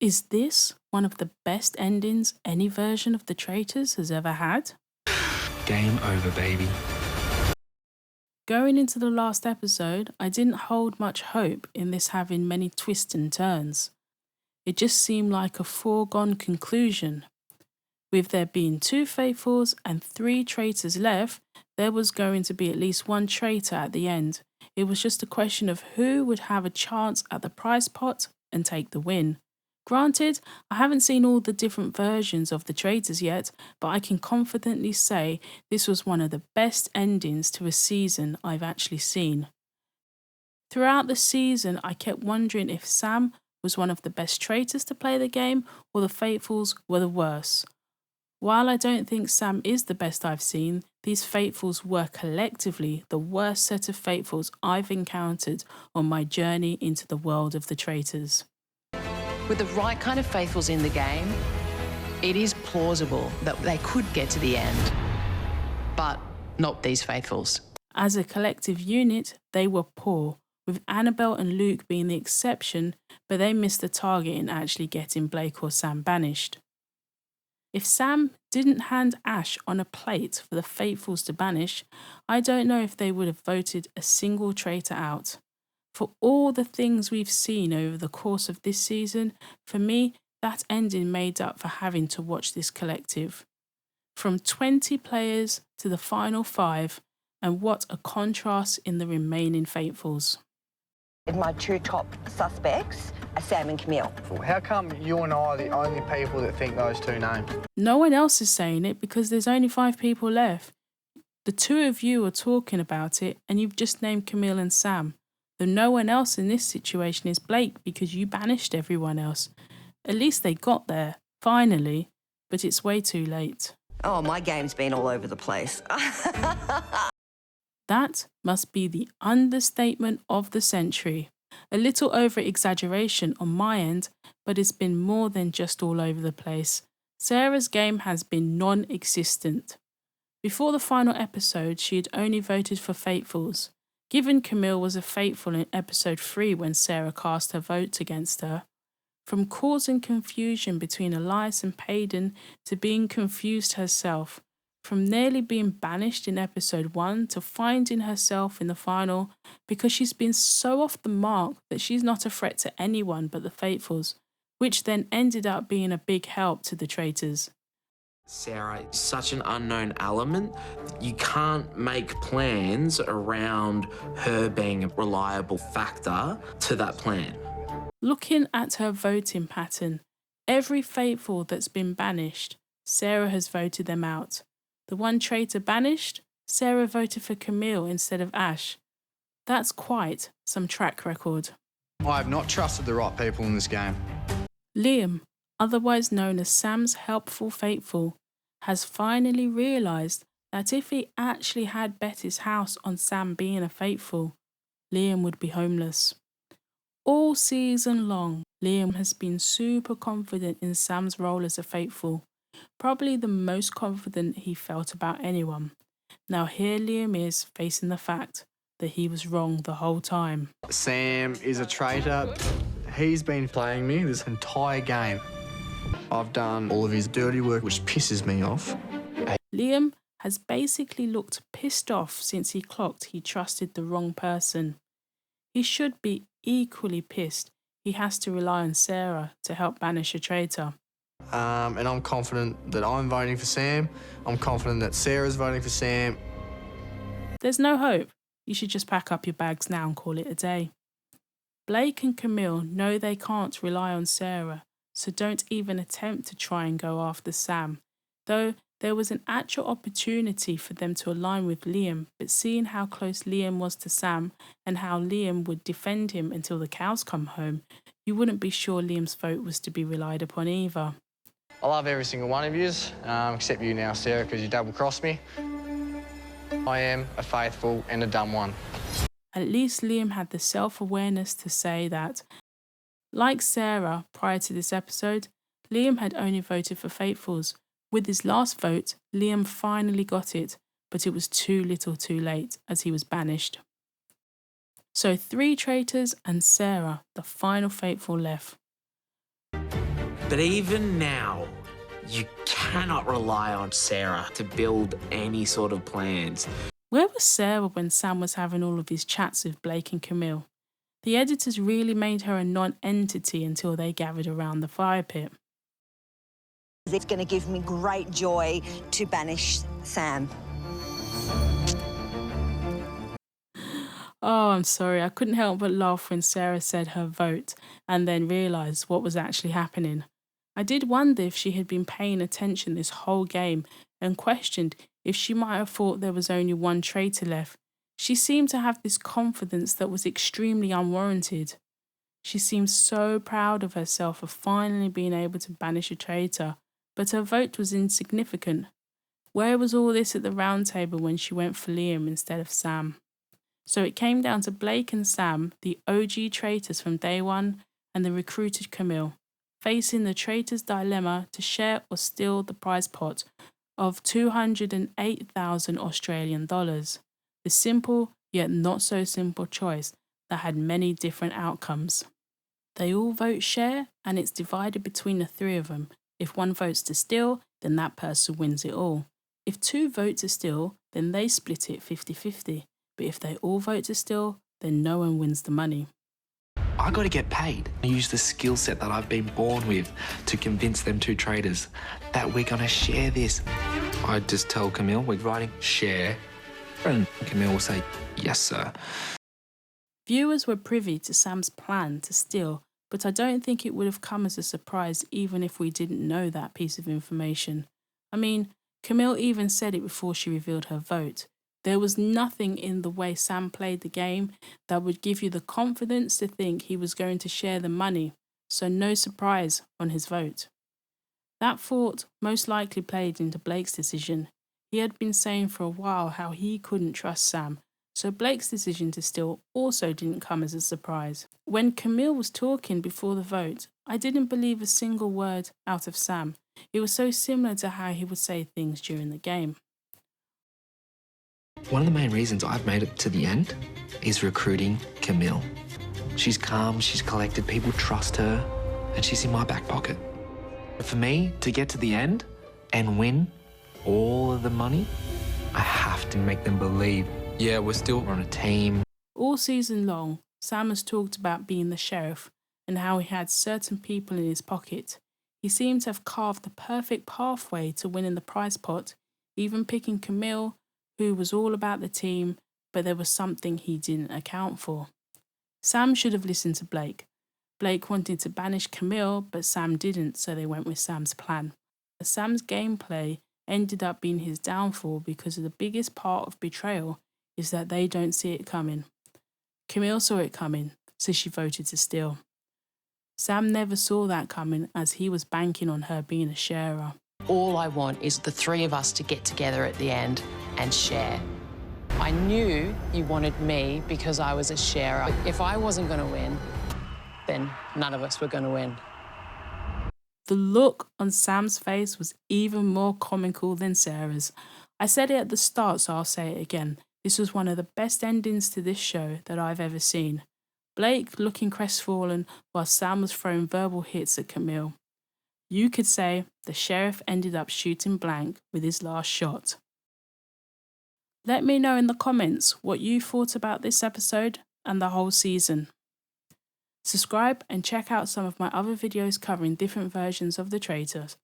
Is this one of the best endings any version of the Traitors has ever had? Game over, baby. Going into the last episode, I didn't hold much hope in this having many twists and turns. It just seemed like a foregone conclusion. With there being 2 faithfuls and 3 traitors left, there was going to be at least one traitor at the end. It was just a question of who would have a chance at the prize pot and take the win. Granted, I haven't seen all the different versions of the traitors yet, but I can confidently say this was one of the best endings to a season I've actually seen. Throughout the season, I kept wondering if Sam was one of the best traitors to play the game or the faithfuls were the worst. While I don't think Sam is the best I've seen, these faithfuls were collectively the worst set of faithfuls I've encountered on my journey into the world of the traitors. With the right kind of faithfuls in the game, it is plausible that they could get to the end, but not these faithfuls. As a collective unit, they were poor, with Annabelle and Luke being the exception, but they missed the target in actually getting Blake or Sam banished. If Sam didn't hand Ash on a plate for the faithfuls to banish, I don't know if they would have voted a single traitor out. For all the things we've seen over the course of this season, for me, that ending made up for having to watch this collective. From 20 players to the final 5, and what a contrast in the remaining faithfuls. My 2 top suspects are Sam and Camille. How come you and I are the only people that think those 2 names? No one else is saying it because there's only 5 people left. The 2 of you are talking about it and you've just named Camille and Sam. Though no one else in this situation is Blake because you banished everyone else. At least they got there, finally, but it's way too late. Oh, my game's been all over the place. That must be the understatement of the century. A little over-exaggeration on my end, but it's been more than just all over the place. Sarah's game has been non-existent. Before the final episode, she had only voted for faithfuls. Given Camille was a faithful in episode 3 when Sarah cast her vote against her. From causing confusion between Elias and Payden to being confused herself. From nearly being banished in episode 1 to finding herself in the final because she's been so off the mark that she's not a threat to anyone but the faithfuls, which then ended up being a big help to the traitors. Sarah is such an unknown element. You can't make plans around her being a reliable factor to that plan. Looking at her voting pattern, every faithful that's been banished, Sarah has voted them out. The one traitor banished, Sarah voted for Camille instead of Ash. That's quite some track record. I have not trusted the right people in this game. Liam, otherwise known as Sam's helpful faithful, has finally realised that if he actually had bet his house on Sam being a faithful, Liam would be homeless. All season long, Liam has been super confident in Sam's role as a faithful, probably the most confident he felt about anyone. Now here Liam is facing the fact that he was wrong the whole time. Sam is a traitor. He's been playing me this entire game. I've done all of his dirty work, which pisses me off. Liam has basically looked pissed off since he clocked he trusted the wrong person. He should be equally pissed he has to rely on Sarah to help banish a traitor. And I'm confident that I'm voting for Sam. I'm confident that Sarah's voting for Sam. There's no hope. You should just pack up your bags now and call it a day. Blake and Camille know they can't rely on Sarah, so don't even attempt to try and go after Sam, though there was an actual opportunity for them to align with Liam, but seeing how close Liam was to Sam and how Liam would defend him until the cows come home, you wouldn't be sure Liam's vote was to be relied upon either. I love every single one of yous, except you now, Sarah, because you double-crossed me. I am a faithful and a dumb one. At least Liam had the self-awareness to say that, like Sarah prior to this episode, Liam had only voted for faithfuls. With his last vote, Liam finally got it, but it was too little too late as he was banished. So 3 traitors and Sarah, the final faithful left. But even now, you cannot rely on Sarah to build any sort of plans. Where was Sarah when Sam was having all of his chats with Blake and Camille? The editors really made her a non-entity until they gathered around the fire pit. It's going to give me great joy to banish Sam. Oh, I'm sorry, I couldn't help but laugh when Sarah said her vote and then realised what was actually happening. I did wonder if she had been paying attention this whole game and questioned if she might have thought there was only one traitor left. She seemed to have this confidence that was extremely unwarranted. She seemed so proud of herself for finally being able to banish a traitor, but her vote was insignificant. Where was all this at the round table when she went for Liam instead of Sam? So it came down to Blake and Sam, the OG traitors from day one, and the recruited Camille, facing the traitor's dilemma to share or steal the prize pot of 208,000 Australian dollars. The simple yet not so simple choice that had many different outcomes. They all vote share, and it's divided between the three of them. If one votes to steal, then that person wins it all. If two vote to steal, then they split it 50-50. But if they all vote to steal, then no one wins the money. I got to get paid. I use the skill set that I've been born with to convince them two traitors that we're going to share this. I just tell Camille we're writing share, and Camille will say, yes, sir. Viewers were privy to Sam's plan to steal, but I don't think it would have come as a surprise even if we didn't know that piece of information. I mean, Camille even said it before she revealed her vote. There was nothing in the way Sam played the game that would give you the confidence to think he was going to share the money, so no surprise on his vote. That thought most likely played into Blake's decision. He had been saying for a while how he couldn't trust Sam, so Blake's decision to steal also didn't come as a surprise. When Camille was talking before the vote, I didn't believe a single word out of Sam. It was so similar to how he would say things during the game. One of the main reasons I've made it to the end is recruiting Camille. She's calm, she's collected, people trust her, and she's in my back pocket. For me to get to the end and win all of the money, I have to make them believe, yeah, we're still on a team. All season long, Sam has talked about being the sheriff and how he had certain people in his pocket. He seemed to have carved the perfect pathway to winning the prize pot, even picking Camille, who was all about the team, but there was something he didn't account for. Sam should have listened to Blake. Blake wanted to banish Camille, but Sam didn't, so they went with Sam's plan. Sam's gameplay ended up being his downfall because the biggest part of betrayal is that they don't see it coming. Camille saw it coming, so she voted to steal. Sam never saw that coming as he was banking on her being a sharer. All I want is the three of us to get together at the end and share. I knew you wanted me because I was a sharer. If I wasn't going to win, then none of us were going to win. The look on Sam's face was even more comical than Sarah's. I said it at the start, so I'll say it again. This was one of the best endings to this show that I've ever seen. Blake looking crestfallen while Sam was throwing verbal hits at Camille. You could say the sheriff ended up shooting blank with his last shot. Let me know in the comments what you thought about this episode and the whole season. Subscribe and check out some of my other videos covering different versions of the Traitors.